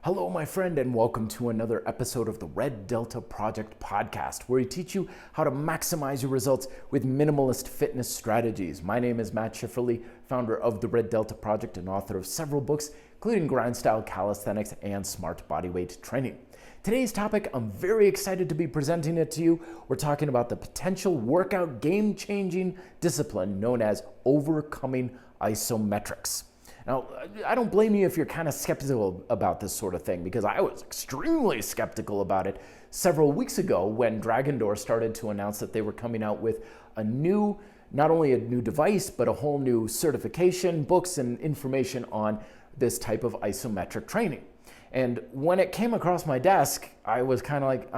Hello, my friend, and welcome to another episode of the Red Delta Project podcast, where we teach you how to maximize your results with minimalist fitness strategies. My name is Matt Schifferly, founder of the Red Delta Project and author of several books, including Grind Style Calisthenics and Smart Bodyweight Training. Today's topic, I'm very excited to be presenting it to you. We're talking about the potential workout game-changing discipline known as overcoming isometrics. Now, I don't blame you if you're kind of skeptical about this sort of thing, because I was extremely skeptical about it several weeks ago when Dragon Door started to announce that they were coming out with not only a new device, but a whole new certification, books, and information on this type of isometric training. And when it came across my desk, I was kind of like,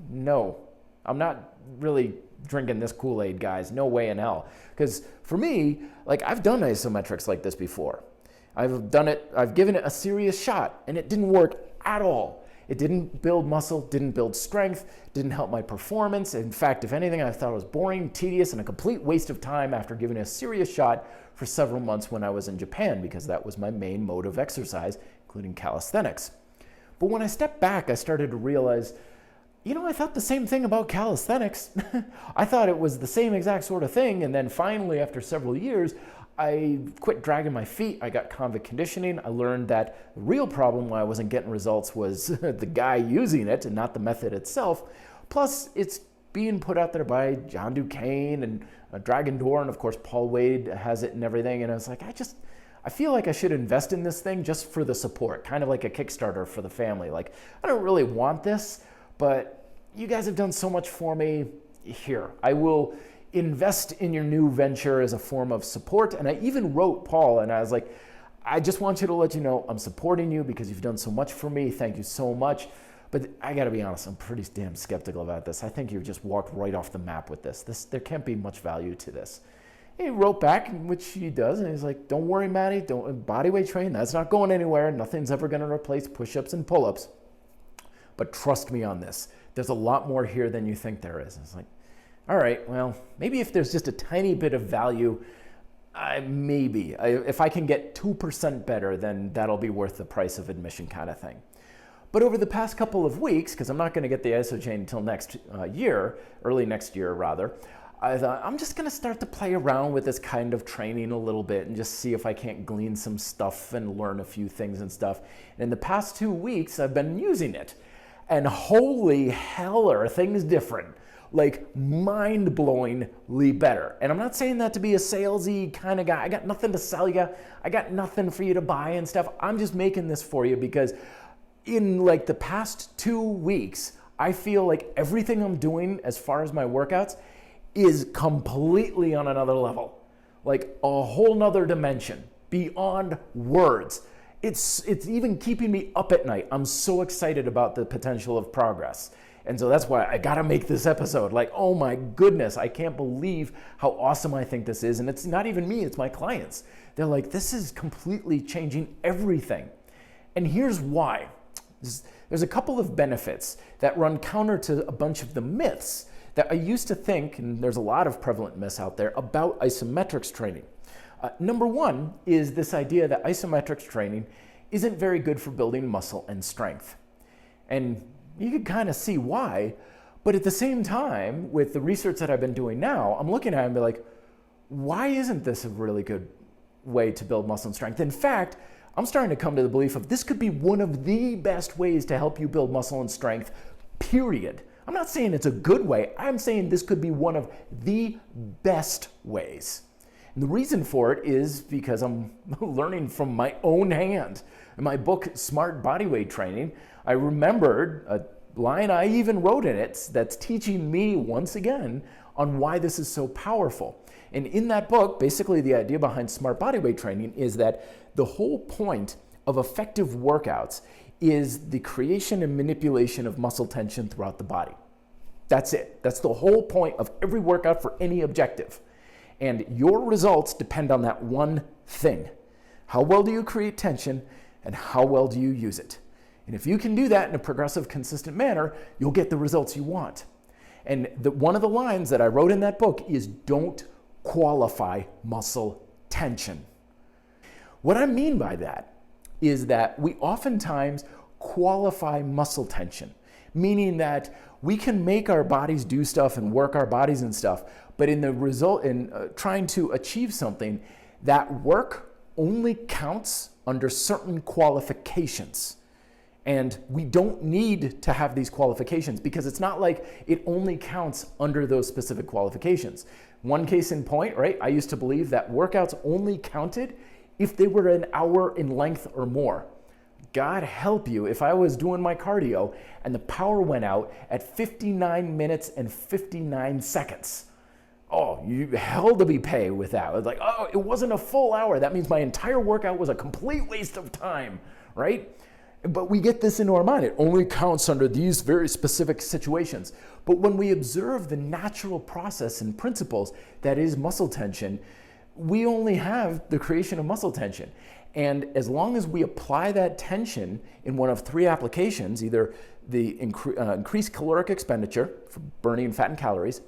no, I'm not really drinking this Kool-Aid, guys. No way in hell. Because for me, I've done isometrics like this before. I've given it a serious shot, and it didn't work at all. It didn't build muscle, didn't build strength, didn't help my performance. In fact, if anything, I thought it was boring, tedious, and a complete waste of time after giving it a serious shot for several months when I was in Japan, because that was my main mode of exercise, including calisthenics. But when I stepped back, I started to realize, I thought the same thing about calisthenics. I thought it was the same exact sort of thing, and then finally, after several years, I quit dragging my feet. I got convict conditioning. I learned that the real problem why I wasn't getting results was the guy using it and not the method itself. Plus, it's being put out there by John Duquesne and Dragon Door, and of course, Paul Wade has it and everything. And I was like, I feel like I should invest in this thing just for the support, kind of like a Kickstarter for the family. I don't really want this, but you guys have done so much for me. Here, I will invest in your new venture as a form of support. And I even wrote Paul and I was like, I just want you to let you know I'm supporting you because you've done so much for me. Thank you so much. But I gotta be honest, I'm pretty damn skeptical about this. I think you've just walked right off the map with this. There can't be much value to this. And he wrote back, which he does, and he's like, don't worry, Matty, don't bodyweight train, that's not going anywhere. Nothing's ever gonna replace push-ups and pull-ups. But trust me on this. There's a lot more here than you think there is. And it's like, all right, well, maybe if there's just a tiny bit of value, if I can get 2% better, then that'll be worth the price of admission kind of thing. But over the past couple of weeks, because I'm not going to get the ISO chain until next year, early next year rather, I thought I'm just going to start to play around with this kind of training a little bit and just see if I can't glean some stuff and learn a few things and stuff. And in the past 2 weeks, I've been using it. And holy hell are things different. Mind-blowingly better. And I'm not saying that to be a salesy kind of guy. I got nothing to sell you. I got nothing for you to buy and stuff. I'm just making this for you because in the past 2 weeks, I feel like everything I'm doing as far as my workouts is completely on another level. A whole nother dimension, beyond words. It's even keeping me up at night. I'm so excited about the potential of progress. And so that's why I gotta make this episode. Oh my goodness, I can't believe how awesome I think this is. And it's not even me, it's my clients. They're like, this is completely changing everything. And here's why. There's a couple of benefits that run counter to a bunch of the myths that I used to think, and there's a lot of prevalent myths out there, about isometrics training. Number one is this idea that isometrics training isn't very good for building muscle and strength. And you can kind of see why, but at the same time, with the research that I've been doing now, I'm looking at it and be like, why isn't this a really good way to build muscle and strength? In fact, I'm starting to come to the belief of this could be one of the best ways to help you build muscle and strength, period. I'm not saying it's a good way. I'm saying this could be one of the best ways. And the reason for it is because I'm learning from my own hand. In my book, Smart Bodyweight Training, I remembered a line I even wrote in it that's teaching me once again on why this is so powerful. And in that book, basically the idea behind smart bodyweight training is that the whole point of effective workouts is the creation and manipulation of muscle tension throughout the body. That's it. That's the whole point of every workout for any objective. And your results depend on that one thing. How well do you create tension and how well do you use it? And if you can do that in a progressive, consistent manner, you'll get the results you want. And one of the lines that I wrote in that book is don't qualify muscle tension. What I mean by that is that we oftentimes qualify muscle tension, meaning that we can make our bodies do stuff and work our bodies and stuff, but in the result, in trying to achieve something, that work only counts under certain qualifications. And we don't need to have these qualifications because it's not like it only counts under those specific qualifications. One case in point, right? I used to believe that workouts only counted if they were an hour in length or more. God help you if I was doing my cardio and the power went out at 59 minutes and 59 seconds. Oh, you hell to be paid with that. It's like, oh, it wasn't a full hour. That means my entire workout was a complete waste of time, right? But we get this into our mind. It only counts under these very specific situations. But when we observe the natural process and principles that is muscle tension, we only have the creation of muscle tension. And as long as we apply that tension in one of three applications, either the increased caloric expenditure for burning fat and calories,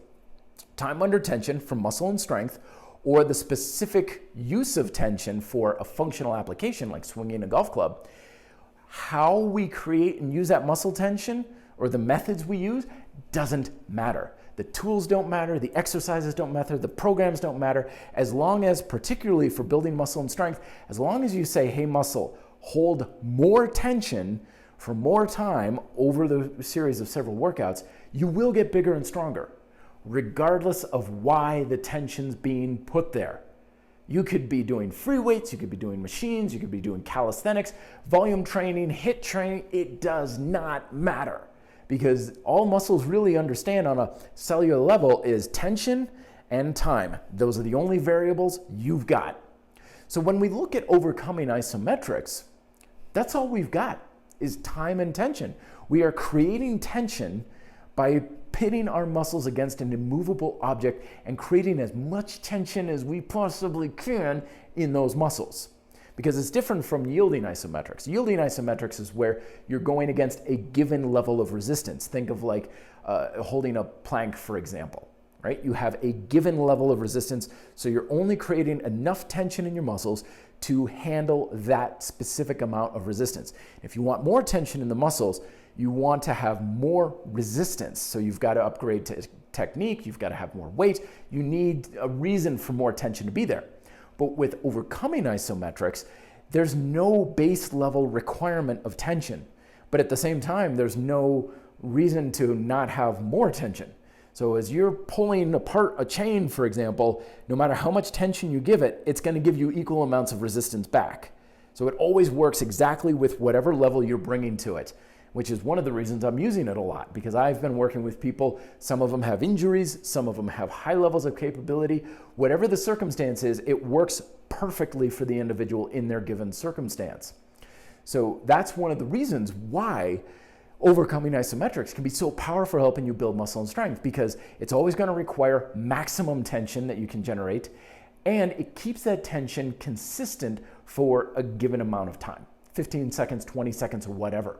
time under tension for muscle and strength, or the specific use of tension for a functional application like swinging a golf club, how we create and use that muscle tension or the methods we use doesn't matter. The tools don't matter, the exercises don't matter, the programs don't matter, as long as, particularly for building muscle and strength, as long as you say, hey muscle, hold more tension for more time over the series of several workouts, you will get bigger and stronger, regardless of why the tension's being put there. You could be doing free weights, you could be doing machines, you could be doing calisthenics, volume training, HIIT training. It does not matter because all muscles really understand on a cellular level is tension and time. Those are the only variables you've got. So when we look at overcoming isometrics, that's all we've got is time and tension. We are creating tension by pitting our muscles against an immovable object and creating as much tension as we possibly can in those muscles. Because it's different from yielding isometrics. Yielding isometrics is where you're going against a given level of resistance. Think of like holding a plank, for example, right? You have a given level of resistance, so you're only creating enough tension in your muscles to handle that specific amount of resistance. If you want more tension in the muscles, you want to have more resistance. So you've got to upgrade to technique, you've got to have more weight, you need a reason for more tension to be there. But with overcoming isometrics, there's no base level requirement of tension. But at the same time, there's no reason to not have more tension. So as you're pulling apart a chain, for example, no matter how much tension you give it, it's going to give you equal amounts of resistance back. So it always works exactly with whatever level you're bringing to it, which is one of the reasons I'm using it a lot, because I've been working with people, some of them have injuries, some of them have high levels of capability. Whatever the circumstance is, it works perfectly for the individual in their given circumstance. So that's one of the reasons why overcoming isometrics can be so powerful helping you build muscle and strength, because it's always going to require maximum tension that you can generate, and it keeps that tension consistent for a given amount of time, 15 seconds, 20 seconds, or whatever.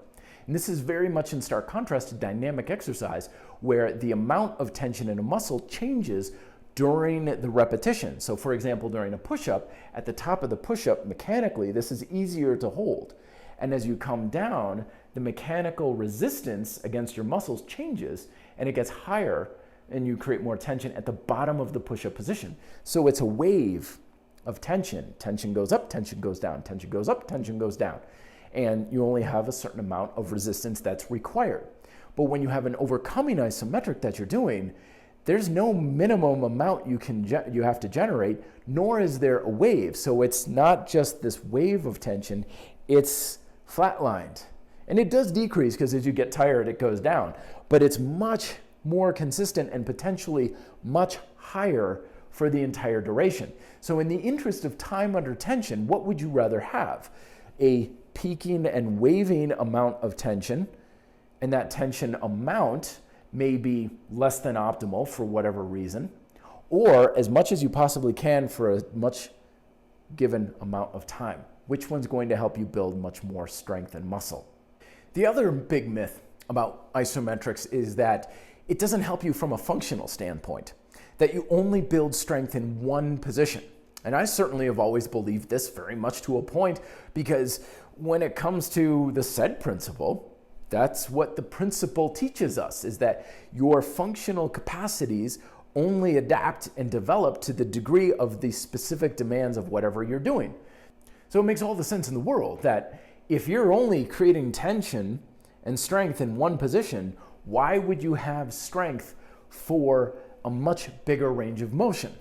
And this is very much in stark contrast to dynamic exercise, where the amount of tension in a muscle changes during the repetition. So for example, during a push-up, at the top of the push-up, mechanically, this is easier to hold. And as you come down, the mechanical resistance against your muscles changes, and it gets higher, and you create more tension at the bottom of the push-up position. So it's a wave of tension. Tension goes up, tension goes down, tension goes up, tension goes down. And you only have a certain amount of resistance that's required. But when you have an overcoming isometric that you're doing, there's no minimum amount you have to generate, nor is there a wave. So it's not just this wave of tension, it's flatlined. And it does decrease because as you get tired, it goes down. But it's much more consistent and potentially much higher for the entire duration. So in the interest of time under tension, what would you rather have? A peaking and waving amount of tension, and that tension amount may be less than optimal for whatever reason, or as much as you possibly can for a much given amount of time. Which one's going to help you build much more strength and muscle? The other big myth about isometrics is that it doesn't help you from a functional standpoint, that you only build strength in one position. And I certainly have always believed this very much to a point, because when it comes to the said principle, that's what the principle teaches us, is that your functional capacities only adapt and develop to the degree of the specific demands of whatever you're doing. So it makes all the sense in the world that if you're only creating tension and strength in one position, why would you have strength for a much bigger range of motion?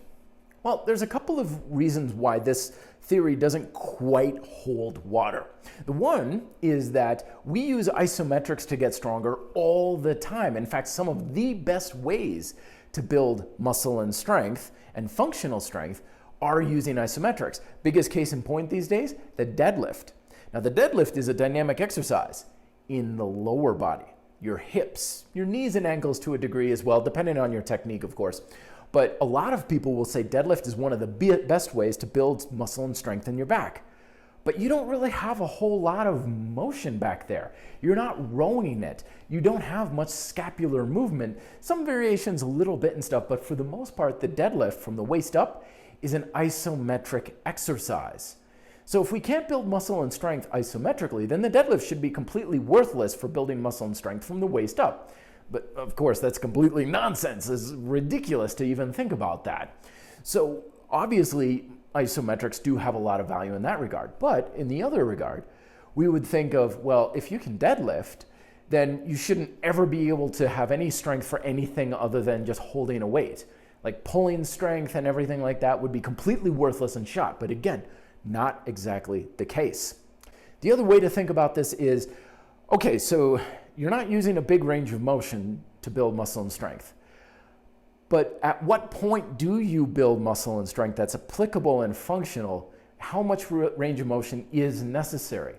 Well, there's a couple of reasons why this theory doesn't quite hold water. The one is that we use isometrics to get stronger all the time. In fact, some of the best ways to build muscle and strength and functional strength are using isometrics. Biggest case in point these days, the deadlift. Now, the deadlift is a dynamic exercise in the lower body, your hips, your knees and ankles to a degree as well, depending on your technique, of course. But a lot of people will say deadlift is one of the best ways to build muscle and strength in your back. But you don't really have a whole lot of motion back there. You're not rowing it. You don't have much scapular movement. Some variations a little bit and stuff, but for the most part, the deadlift from the waist up is an isometric exercise. So if we can't build muscle and strength isometrically, then the deadlift should be completely worthless for building muscle and strength from the waist up. But of course, that's completely nonsense. It's ridiculous to even think about that. So obviously, isometrics do have a lot of value in that regard. But in the other regard, we would think of, well, if you can deadlift, then you shouldn't ever be able to have any strength for anything other than just holding a weight. Like pulling strength and everything like that would be completely worthless and shot. But again, not exactly the case. The other way to think about this is, okay, so you're not using a big range of motion to build muscle and strength. But at what point do you build muscle and strength that's applicable and functional? How much range of motion is necessary?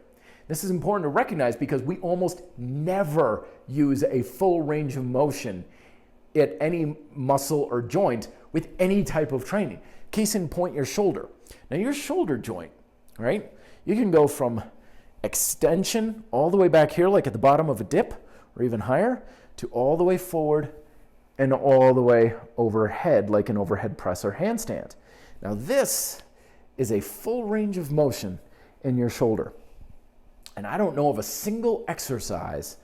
This is important to recognize because we almost never use a full range of motion at any muscle or joint with any type of training. Case in point, your shoulder. Now your shoulder joint, right? You can go from extension all the way back here, like at the bottom of a dip or even higher, to all the way forward and all the way overhead, like an overhead press or handstand. Now this is a full range of motion in your shoulder. And I don't know of a single exercise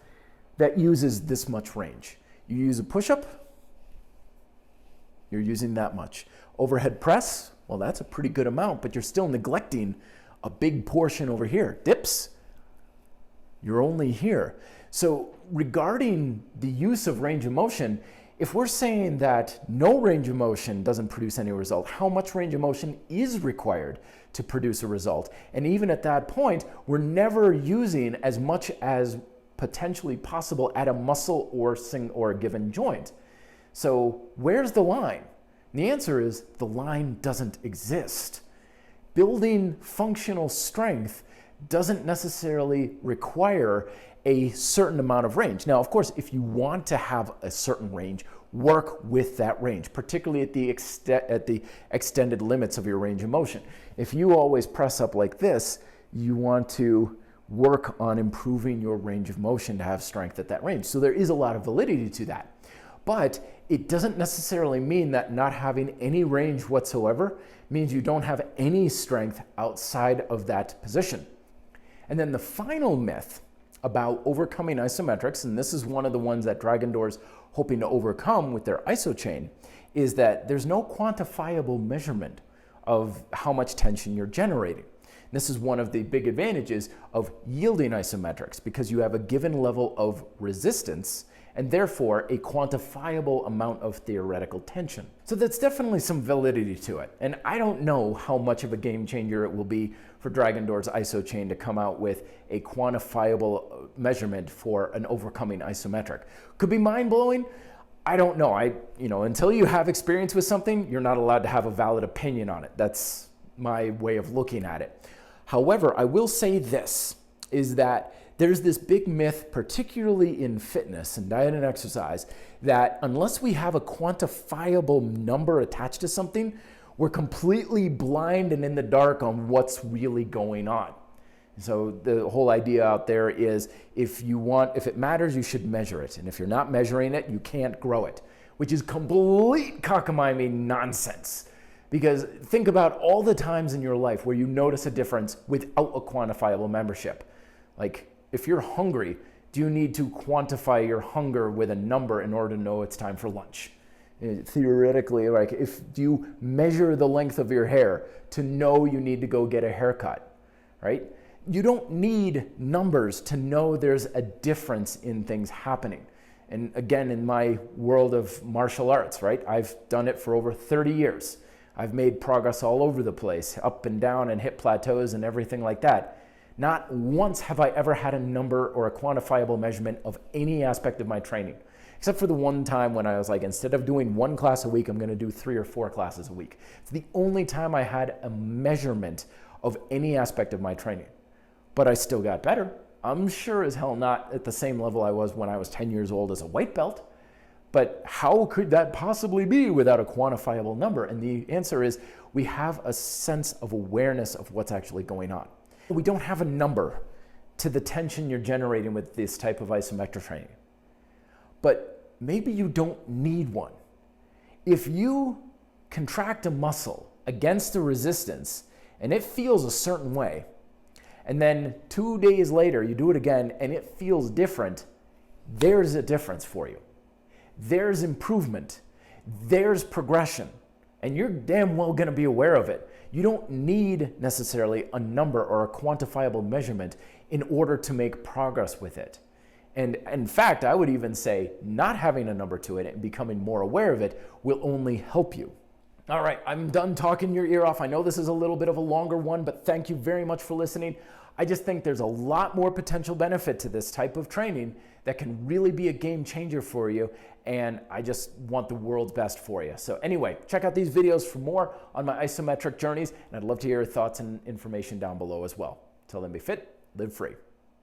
that uses this much range. You use a push-up, you're using that much. Overhead press, well, that's a pretty good amount, but you're still neglecting a big portion over here. Dips, you're only here. So regarding the use of range of motion, if we're saying that no range of motion doesn't produce any result, how much range of motion is required to produce a result? And even at that point, we're never using as much as potentially possible at a muscle or a given joint. So where's the line? And the answer is the line doesn't exist. Building functional strength doesn't necessarily require a certain amount of range. Now, of course, if you want to have a certain range, work with that range, particularly at the extended limits of your range of motion. If you always press up like this, you want to work on improving your range of motion to have strength at that range. So there is a lot of validity to that. But it doesn't necessarily mean that not having any range whatsoever means you don't have any strength outside of that position. And then the final myth about overcoming isometrics, and this is one of the ones that Dragon Door's hoping to overcome with their iso chain, is that there's no quantifiable measurement of how much tension you're generating. And this is one of the big advantages of yielding isometrics, because you have a given level of resistance and therefore a quantifiable amount of theoretical tension. So that's definitely some validity to it. And I don't know how much of a game changer it will be for Dragon Door's iso chain to come out with a quantifiable measurement for an overcoming isometric. Could be mind-blowing. I don't know. Until you have experience with something, you're not allowed to have a valid opinion on it. That's my way of looking at it. However, I will say this, is that there's this big myth, particularly in fitness and diet and exercise, that unless we have a quantifiable number attached to something, we're completely blind and in the dark on what's really going on. So the whole idea out there is if it matters, you should measure it. And if you're not measuring it, you can't grow it, which is complete cockamamie nonsense. Because think about all the times in your life where you notice a difference without a quantifiable membership. Like if you're hungry, do you need to quantify your hunger with a number in order to know it's time for lunch? Theoretically, like do you measure the length of your hair to know you need to go get a haircut, right? You don't need numbers to know there's a difference in things happening. And again, in my world of martial arts, right? I've done it for over 30 years. I've made progress all over the place, up and down and hit plateaus and everything like that. Not once have I ever had a number or a quantifiable measurement of any aspect of my training, except for the one time when I was like, instead of doing 1 class a week, I'm gonna do 3 or 4 classes a week. It's the only time I had a measurement of any aspect of my training. But I still got better. I'm sure as hell not at the same level I was when I was 10 years old as a white belt. But how could that possibly be without a quantifiable number? And the answer is we have a sense of awareness of what's actually going on. We don't have a number to the tension you're generating with this type of isometric training. But maybe you don't need one. If you contract a muscle against a resistance and it feels a certain way, and then 2 days later you do it again and it feels different, there's a difference for you. There's improvement, there's progression, and you're damn well gonna be aware of it. You don't need necessarily a number or a quantifiable measurement in order to make progress with it. And in fact, I would even say not having a number to it and becoming more aware of it will only help you. All right, I'm done talking your ear off. I know this is a little bit of a longer one, but thank you very much for listening. I just think there's a lot more potential benefit to this type of training that can really be a game changer for you, and I just want the world's best for you. So anyway, check out these videos for more on my isometric journeys, and I'd love to hear your thoughts and information down below as well. Till then, be fit, live free.